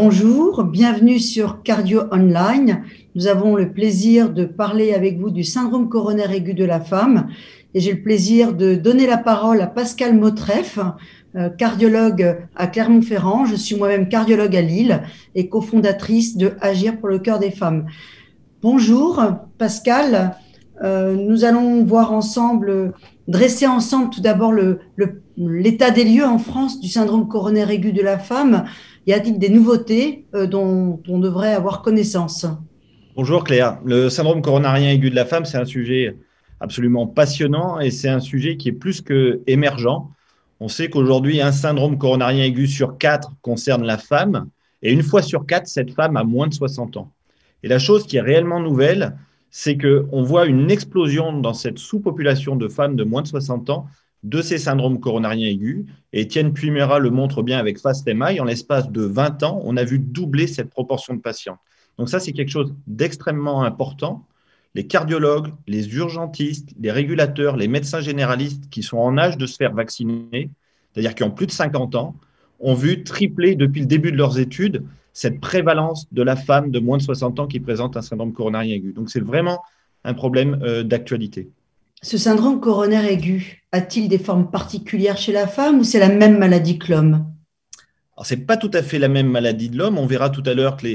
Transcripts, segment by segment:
Bonjour, bienvenue sur Cardio Online. Nous avons le plaisir de parler avec vous du syndrome coronaire aigu de la femme et j'ai le plaisir de donner la parole à Pascale Motreff, cardiologue à Clermont-Ferrand. Je suis moi-même cardiologue à Lille et cofondatrice de Agir pour le cœur des femmes. Bonjour Pascale, nous allons voir ensemble, dresser ensemble tout d'abord l'état des lieux en France du syndrome coronaire aigu de la femme. Y a-t-il des nouveautés dont on devrait avoir connaissance? Bonjour Claire. Le syndrome coronarien aigu de la femme, c'est un sujet absolument passionnant et c'est un sujet qui est plus que émergent. On sait qu'aujourd'hui, un syndrome coronarien aigu sur 4 concerne la femme et une fois sur 4, cette femme a moins de 60 ans. Et la chose qui est réellement nouvelle, c'est qu'on voit une explosion dans cette sous-population de femmes de moins de 60 ans de ces syndromes coronariens aigus. Et Étienne Puymera le montre bien avec FastMI. En l'espace de 20 ans, on a vu doubler cette proportion de patients. Donc ça, c'est quelque chose d'extrêmement important. Les cardiologues, les urgentistes, les régulateurs, les médecins généralistes qui sont en âge de se faire vacciner, c'est-à-dire qui ont plus de 50 ans, ont vu tripler depuis le début de leurs études cette prévalence de la femme de moins de 60 ans qui présente un syndrome coronarien aigu. Donc c'est vraiment un problème d'actualité. Ce syndrome coronaire aigu a-t-il des formes particulières chez la femme ou c'est la même maladie que l'homme? Alors, ce n'est pas tout à fait la même maladie de l'homme. On verra tout à l'heure que,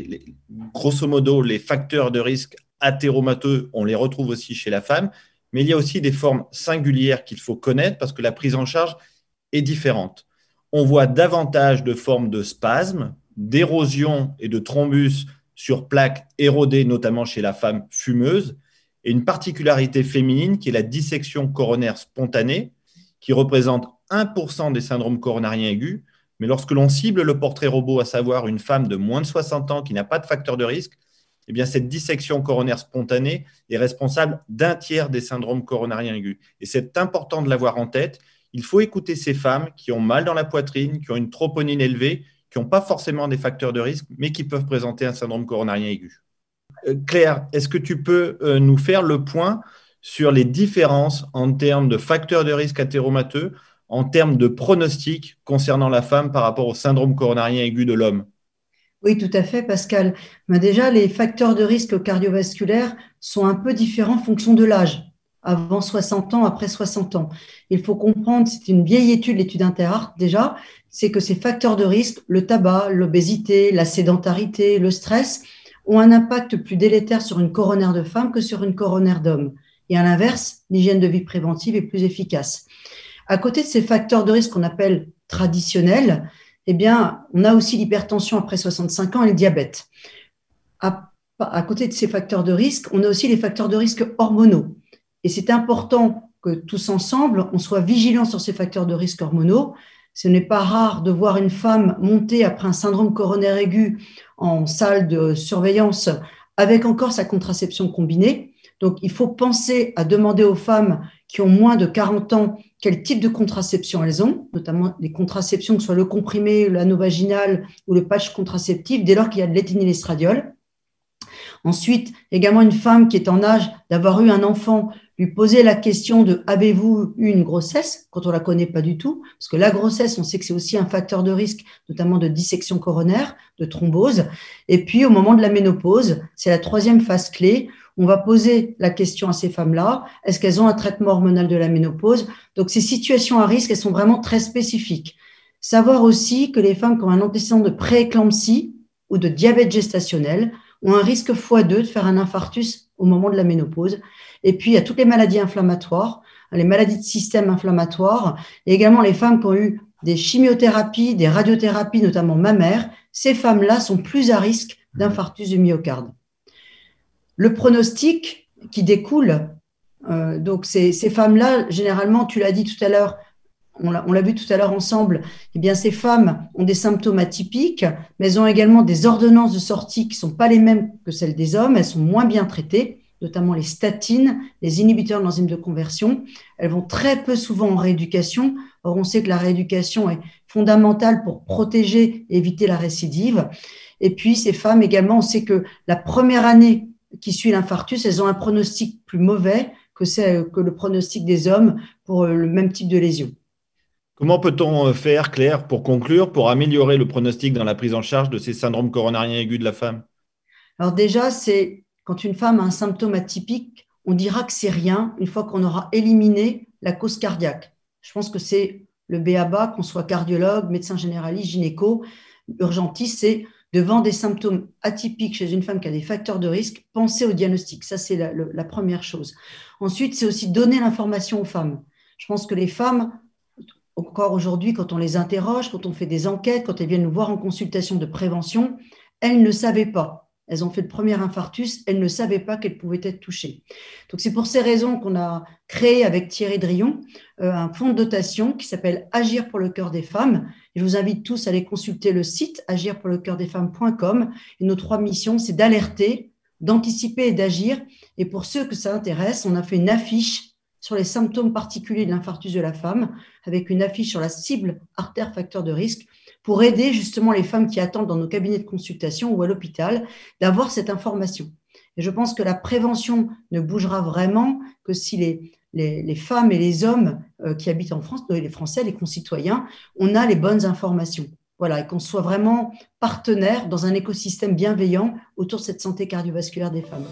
grosso modo, les facteurs de risque athéromateux, on les retrouve aussi chez la femme. Mais il y a aussi des formes singulières qu'il faut connaître parce que la prise en charge est différente. On voit davantage de formes de spasmes, d'érosion et de thrombus sur plaques érodées, notamment chez la femme fumeuse, et une particularité féminine qui est la dissection coronaire spontanée, qui représente 1% des syndromes coronariens aigus. Mais lorsque l'on cible le portrait robot, à savoir une femme de moins de 60 ans qui n'a pas de facteur de risque, eh bien, cette dissection coronaire spontanée est responsable d'un tiers des syndromes coronariens aigus. Et c'est important de l'avoir en tête. Il faut écouter ces femmes qui ont mal dans la poitrine, qui ont une troponine élevée, qui n'ont pas forcément des facteurs de risque, mais qui peuvent présenter un syndrome coronarien aigu. Claire, est-ce que tu peux nous faire le point sur les différences en termes de facteurs de risque athéromateux, en termes de pronostic concernant la femme par rapport au syndrome coronarien aigu de l'homme? Oui, tout à fait, Pascal. Mais déjà, les facteurs de risque cardiovasculaire sont un peu différents en fonction de l'âge, avant 60 ans, après 60 ans. Il faut comprendre, c'est une vieille étude, l'étude Interart déjà, c'est que ces facteurs de risque, le tabac, l'obésité, la sédentarité, le stress, ont un impact plus délétère sur une coronaire de femme que sur une coronaire d'homme. Et à l'inverse, l'hygiène de vie préventive est plus efficace. À côté de ces facteurs de risque qu'on appelle traditionnels, eh bien, on a aussi l'hypertension après 65 ans et le diabète. À côté de ces facteurs de risque, on a aussi les facteurs de risque hormonaux. Et c'est important que tous ensemble, on soit vigilants sur ces facteurs de risque hormonaux. Ce n'est pas rare de voir une femme monter après un syndrome coronaire aigu en salle de surveillance avec encore sa contraception combinée. Donc, il faut penser à demander aux femmes qui ont moins de 40 ans quel type de contraception elles ont, notamment les contraceptions, que ce soit le comprimé, l'anneau vaginal ou le patch contraceptif, dès lors qu'il y a de l'éthénylestradiol. Ensuite, également une femme qui est en âge d'avoir eu un enfant, lui poser la question de avez-vous eu une grossesse quand on la connaît pas du tout, parce que la grossesse, on sait que c'est aussi un facteur de risque, notamment de dissection coronaire, de thrombose. Et puis au moment de la ménopause, c'est la troisième phase clé. On va poser la question à ces femmes-là, est-ce qu'elles ont un traitement hormonal de la ménopause? Donc ces situations à risque, elles sont vraiment très spécifiques. Savoir aussi que les femmes qui ont un antécédent de prééclampsie ou de diabète gestationnel ont un risque x2 de faire un infarctus au moment de la ménopause. Et puis, il y a toutes les maladies inflammatoires, les maladies de système inflammatoire, et également les femmes qui ont eu des chimiothérapies, des radiothérapies, notamment mammaires. Ces femmes-là sont plus à risque d'infarctus du myocarde. Le pronostic qui découle, donc ces femmes-là, généralement, tu l'as dit tout à l'heure, on l'a vu tout à l'heure ensemble, eh bien, ces femmes ont des symptômes atypiques, mais elles ont également des ordonnances de sortie qui ne sont pas les mêmes que celles des hommes. Elles sont moins bien traitées, notamment les statines, les inhibiteurs de l'enzyme de conversion. Elles vont très peu souvent en rééducation. Or, on sait que la rééducation est fondamentale pour protéger et éviter la récidive. Et puis, ces femmes également, on sait que la première année qui suit l'infarctus, elles ont un pronostic plus mauvais que le pronostic des hommes pour le même type de lésion. Comment peut-on faire, Claire, pour conclure, pour améliorer le pronostic dans la prise en charge de ces syndromes coronariens aigus de la femme? Alors déjà, c'est quand une femme a un symptôme atypique, on dira que c'est rien une fois qu'on aura éliminé la cause cardiaque. Je pense que c'est le b.a-ba, qu'on soit cardiologue, médecin généraliste, gynéco, urgentiste, c'est devant des symptômes atypiques chez une femme qui a des facteurs de risque, penser au diagnostic. Ça, c'est la première chose. Ensuite, c'est aussi donner l'information aux femmes. Je pense que les femmes, encore aujourd'hui, quand on les interroge, quand on fait des enquêtes, quand elles viennent nous voir en consultation de prévention, elles ne savaient pas. Elles ont fait le premier infarctus, elles ne savaient pas qu'elles pouvaient être touchées. Donc c'est pour ces raisons qu'on a créé avec Thierry Drion un fonds de dotation qui s'appelle Agir pour le cœur des femmes. Et je vous invite tous à aller consulter le site agirpourlecoeurdesfemmes.com. Et nos 3 missions, c'est d'alerter, d'anticiper et d'agir. Et pour ceux que ça intéresse, on a fait une affiche sur les symptômes particuliers de l'infarctus de la femme, avec une affiche sur la cible artère facteur de risque, pour aider justement les femmes qui attendent dans nos cabinets de consultation ou à l'hôpital d'avoir cette information. Et je pense que la prévention ne bougera vraiment que si les femmes et les hommes qui habitent en France, les Français, les concitoyens, on a les bonnes informations. Voilà, et qu'on soit vraiment partenaire dans un écosystème bienveillant autour de cette santé cardiovasculaire des femmes.